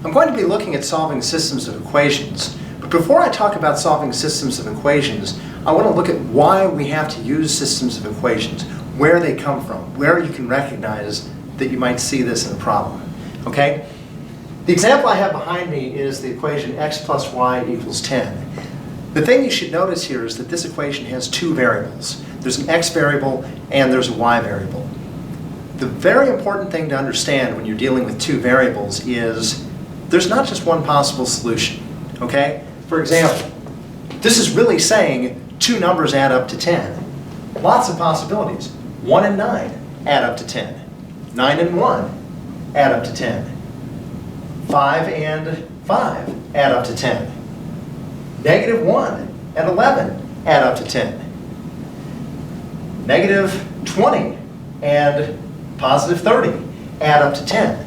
I'm going to be looking at solving systems of equations, but before I talk about solving systems of equations, I want to look at why we have to use systems of equations, where they come from, where you can recognize that you might see this in a problem. Okay? The example I have behind me is the equation x plus y equals 10. The thing you should notice here is that this equation has two variables. There's an x variable and there's a y variable. The very important thing to understand when you're dealing with two variables is there's not just one possible solution. Okay? For example, this is really saying two numbers add up to 10. Lots of possibilities. 1 and 9 add up to 10. 9 and 1 add up to 10. 5 and 5 add up to 10. Negative 1 and 11 add up to 10. Negative 20 and positive 30 add up to 10.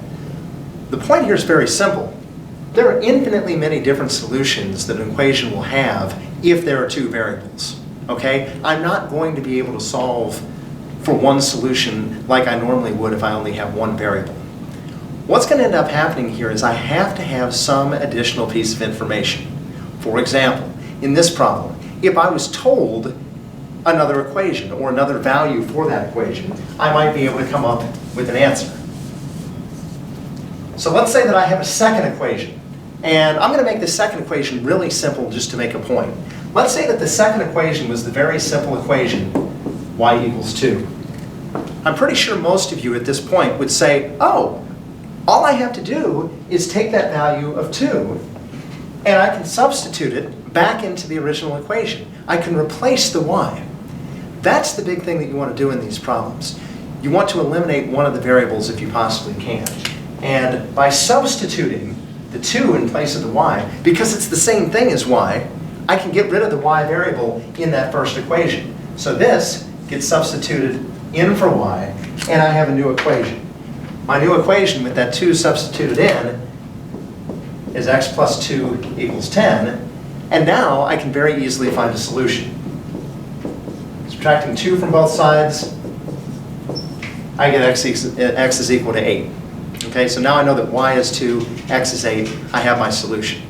The point here is very simple. There are infinitely many different solutions that an equation will have if there are two variables. Okay? I'm not going to be able to solve for one solution like I normally would if I only have one variable. What's going to end up happening here is I have to have some additional piece of information. For example, in this problem, if I was told another equation or another value for that equation, I might be able to come up with an answer. So let's say that I have a second equation, and I'm going to make the second equation really simple just to make a point. Let's say that the second equation was the very simple equation y equals 2. I'm pretty sure most of you at this point would say, oh, all I have to do is take that value of 2 and I can substitute it back into the original equation. I can replace the y. That's the big thing that you want to do in these problems. You want to eliminate one of the variables if you possibly can. And by substituting the 2 in place of the y, because it's the same thing as y, I can get rid of the y variable in that first equation. So this gets substituted in for y, and I have a new equation. My new equation with that 2 substituted in is x plus 2 equals 10, and now I can very easily find a solution. Subtracting 2 from both sides, I get x is equal to 8. Okay, so now I know that y is 2, x is 8, I have my solution.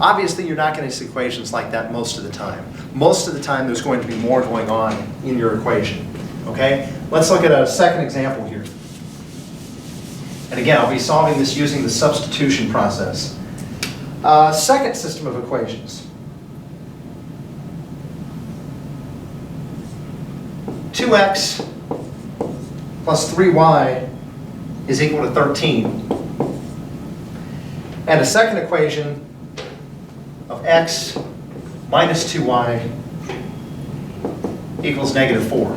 Obviously, you're not getting equations like that most of the time. Most of the time, there's going to be more going on in your equation. Okay, let's look at a second example here. And again, I'll be solving this using the substitution process. Second system of equations. 2x plus 3y is equal to 13. And a second equation of x minus 2y equals negative 4.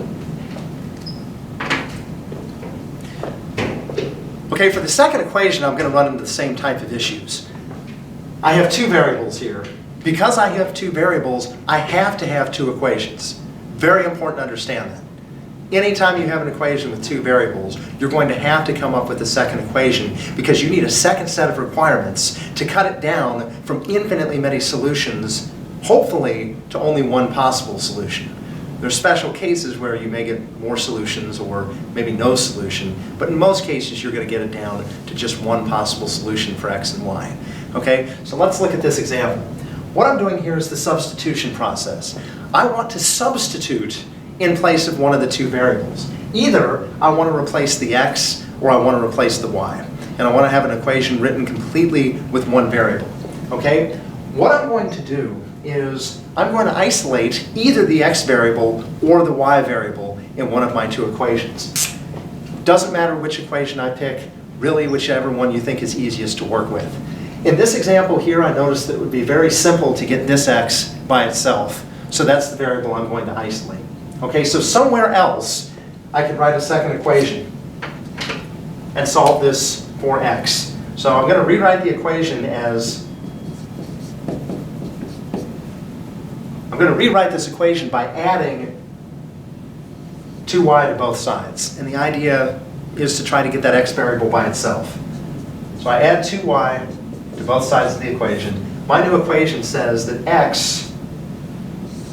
Okay, for the second equation, I'm going to run into the same type of issues. I have two variables here. Because I have two variables, I have to have two equations. Very important to understand that. Anytime you have an equation with two variables, you're going to have to come up with a second equation because you need a second set of requirements to cut it down from infinitely many solutions, hopefully to only one possible solution. There are special cases where you may get more solutions or maybe no solution, but in most cases you're going to get it down to just one possible solution for x and y. Okay, so let's look at this example. What I'm doing here is the substitution process. I want to substitute in place of one of the two variables. Either I want to replace the x or I want to replace the y. And I want to have an equation written completely with one variable. Okay? What I'm going to do is I'm going to isolate either the x variable or the y variable in one of my two equations. Doesn't matter which equation I pick, really whichever one you think is easiest to work with. In this example here, I noticed that it would be very simple to get this x by itself. So that's the variable I'm going to isolate. Okay, so somewhere else, I could write a second equation and solve this for x. So I'm going to rewrite the equation as, I'm going to rewrite this equation by adding 2y to both sides. And the idea is to try to get that x variable by itself. So I add 2y to both sides of the equation. My new equation says that x,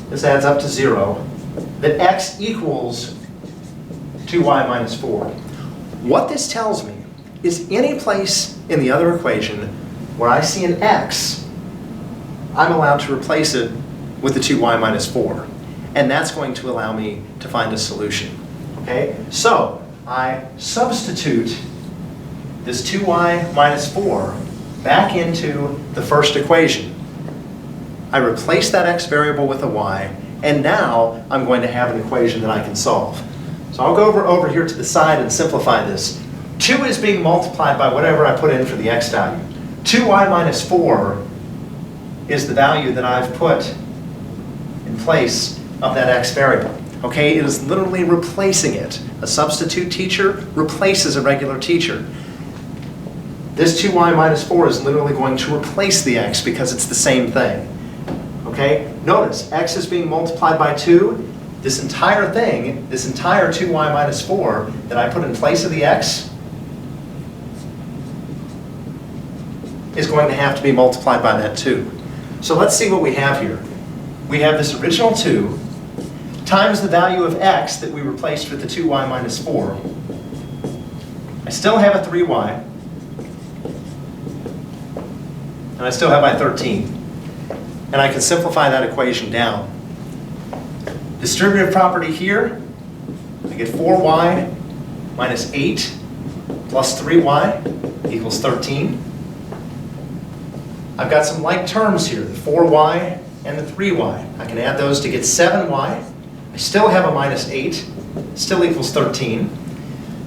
this adds up to 0, that x equals 2y minus 4. What this tells me is any place in the other equation where I see an x, I'm allowed to replace it with the 2y minus 4. And that's going to allow me to find a solution. Okay? So I substitute this 2y minus 4 back into the first equation. I replace that x variable with a y, and now I'm going to have an equation that I can solve. So I'll go over here to the side and simplify this. 2 is being multiplied by whatever I put in for the x value. 2y minus 4 is the value that I've put in place of that x variable. Okay, it is literally replacing it. A substitute teacher replaces a regular teacher. This 2y minus 4 is literally going to replace the x because it's the same thing. Okay, notice x is being multiplied by 2. This entire thing, this entire 2y minus 4 that I put in place of the x is going to have to be multiplied by that 2. So let's see what we have here. We have this original 2 times the value of x that we replaced with the 2y minus 4. I still have a 3y. And I still have my 13. And I can simplify that equation down. Distributive property here, I get 4y minus 8 plus 3y equals 13. I've got some like terms here, the 4y and the 3y. I can add those to get 7y. I still have a minus 8, still equals 13.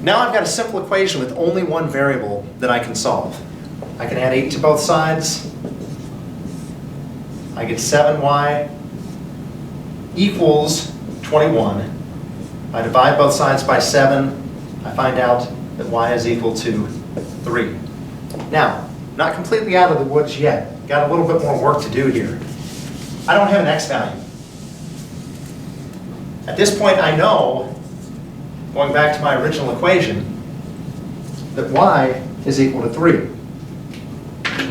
Now I've got a simple equation with only one variable that I can solve. I can add 8 to both sides. I get 7y equals 21. I divide both sides by 7. I find out that y is equal to 3. Now, not completely out of the woods yet. Got a little bit more work to do here. I don't have an x value. At this point, I know, going back to my original equation, that y is equal to 3.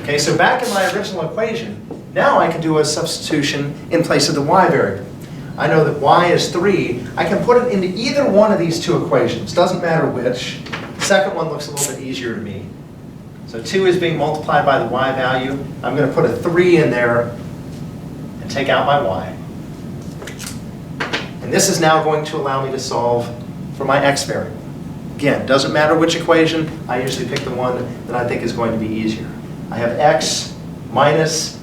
Okay, so back in my original equation, now I can do a substitution in place of the y variable. I know that y is 3. I can put it into either one of these two equations. Doesn't matter which. The second one looks a little bit easier to me. So 2 is being multiplied by the y value. I'm going to put a 3 in there and take out my y. And this is now going to allow me to solve for my x variable. Again, doesn't matter which equation. I usually pick the one that I think is going to be easier. I have x minus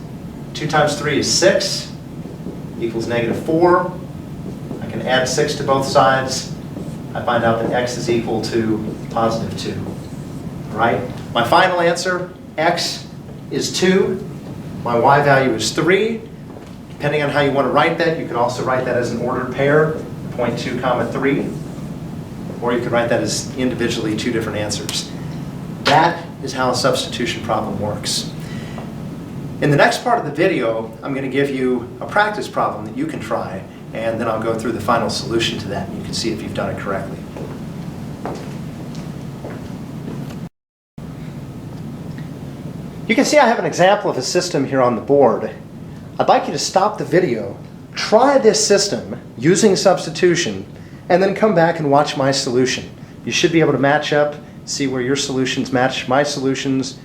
2 times 3 is 6 equals negative 4. I can add 6 to both sides. I find out that x is equal to positive 2. All right? My final answer, x is 2. My y value is 3. Depending on how you want to write that, you could also write that as an ordered pair, 0.2 comma 3. Or you could write that as individually two different answers. That is how a substitution problem works. In the next part of the video, I'm going to give you a practice problem that you can try, and then I'll go through the final solution to that, and you can see if you've done it correctly. You can see I have an example of a system here on the board. I'd like you to stop the video, try this system using substitution, and then come back and watch my solution. You should be able to match up, see where your solutions match my solutions,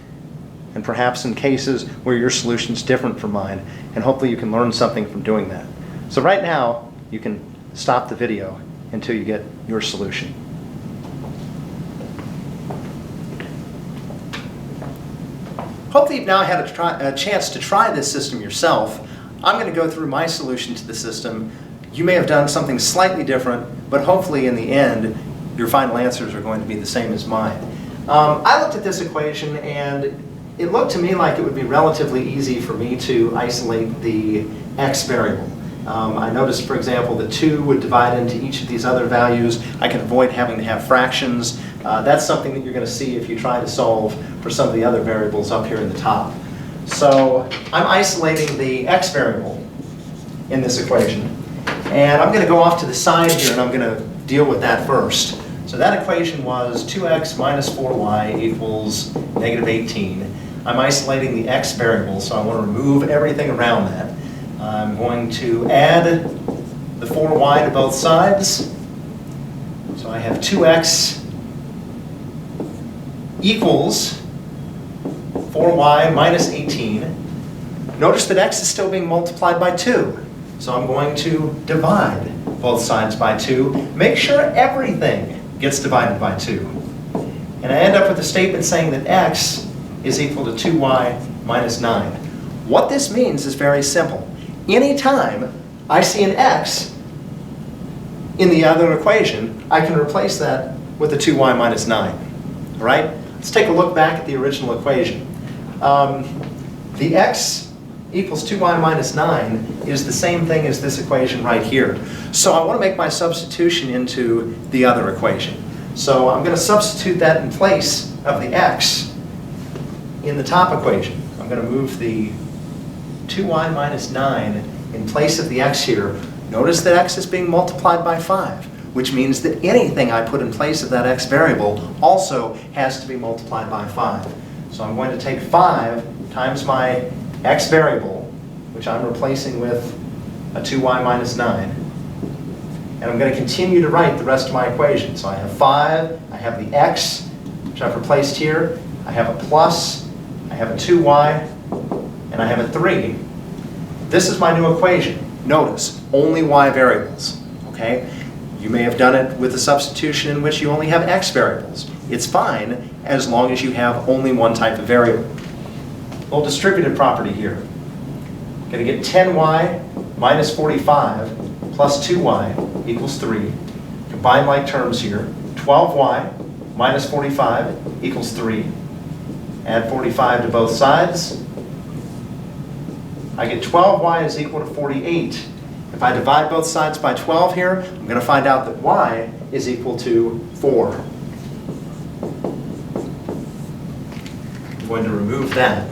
and perhaps in cases where your solution's different from mine, and hopefully you can learn something from doing that. So right now, you can stop the video until you get your solution. Hopefully you've now had a chance to try this system yourself. I'm going to go through my solution to the system. You may have done something slightly different, but hopefully in the end, your final answers are going to be the same as mine. I looked at this equation and it looked to me like it would be relatively easy for me to isolate the x variable. I noticed, for example, that 2 would divide into each of these other values. I can avoid having to have fractions. That's something that you're going to see if you try to solve for some of the other variables up here in the top. So I'm isolating the x variable in this equation. And I'm going to go off to the side here and I'm going to deal with that first. So that equation was 2x minus 4y equals negative 18. I'm isolating the x variable, so I want to remove everything around that. I'm going to add the 4y to both sides. So I have 2x equals 4y minus 18. Notice that x is still being multiplied by 2. So I'm going to divide both sides by 2. Make sure everything gets divided by 2. And I end up with a statement saying that x is equal to 2y minus 9. What this means is very simple. Anytime I see an x in the other equation, I can replace that with a 2y minus 9. All right? Let's take a look back at the original equation. The x equals 2y minus 9 is the same thing as this equation right here. So I want to make my substitution into the other equation. So I'm going to substitute that in place of the x in the top equation. I'm going to move the 2y minus 9 in place of the x here. Notice that x is being multiplied by 5, which means that anything I put in place of that x variable also has to be multiplied by 5. So I'm going to take 5 times my x variable, which I'm replacing with a 2y minus 9. And I'm going to continue to write the rest of my equation. So I have 5, I have the x, which I've replaced here, I have a plus, I have a 2y, and I have a 3. This is my new equation. Notice, only y variables, okay? You may have done it with a substitution in which you only have x variables. It's fine as long as you have only one type of variable. Little distributive property here. I'm going to get 10y minus 45 plus 2y equals 3. Combine like terms here. 12y minus 45 equals 3. Add 45 to both sides. I get 12y is equal to 48. If I divide both sides by 12 here, I'm going to find out that y is equal to 4. I'm going to remove that.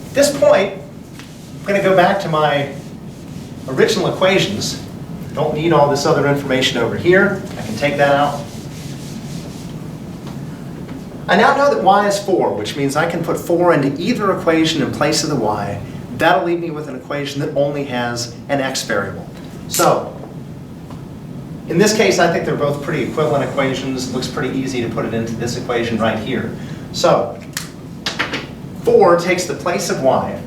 At this point, I'm going to go back to my original equations. Don't need all this other information over here. I can take that out. I now know that y is 4, which means I can put 4 into either equation in place of the y. That'll leave me with an equation that only has an x variable. So, in this case, I think they're both pretty equivalent equations. It looks pretty easy to put it into this equation right here. So, 4 takes the place of y.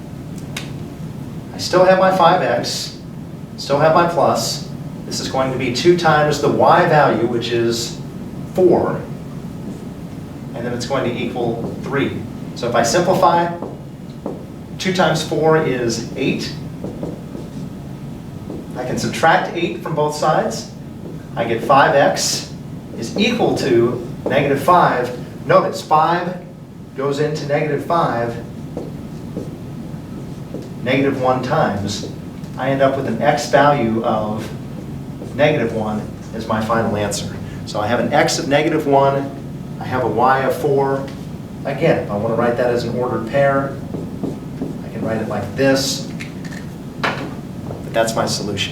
I still have my 5x, still have my plus. This is going to be 2 times the y value, which is 4. And then it's going to equal 3. So if I simplify, 2 times 4 is 8. I can subtract 8 from both sides. I get 5x is equal to negative 5. Notice 5 goes into negative 5, negative 1 times. I end up with an x value of negative 1 as my final answer. So I have an x of negative 1. I have a y of 4. Again, if I want to write that as an ordered pair, I can write it like this. But that's my solution.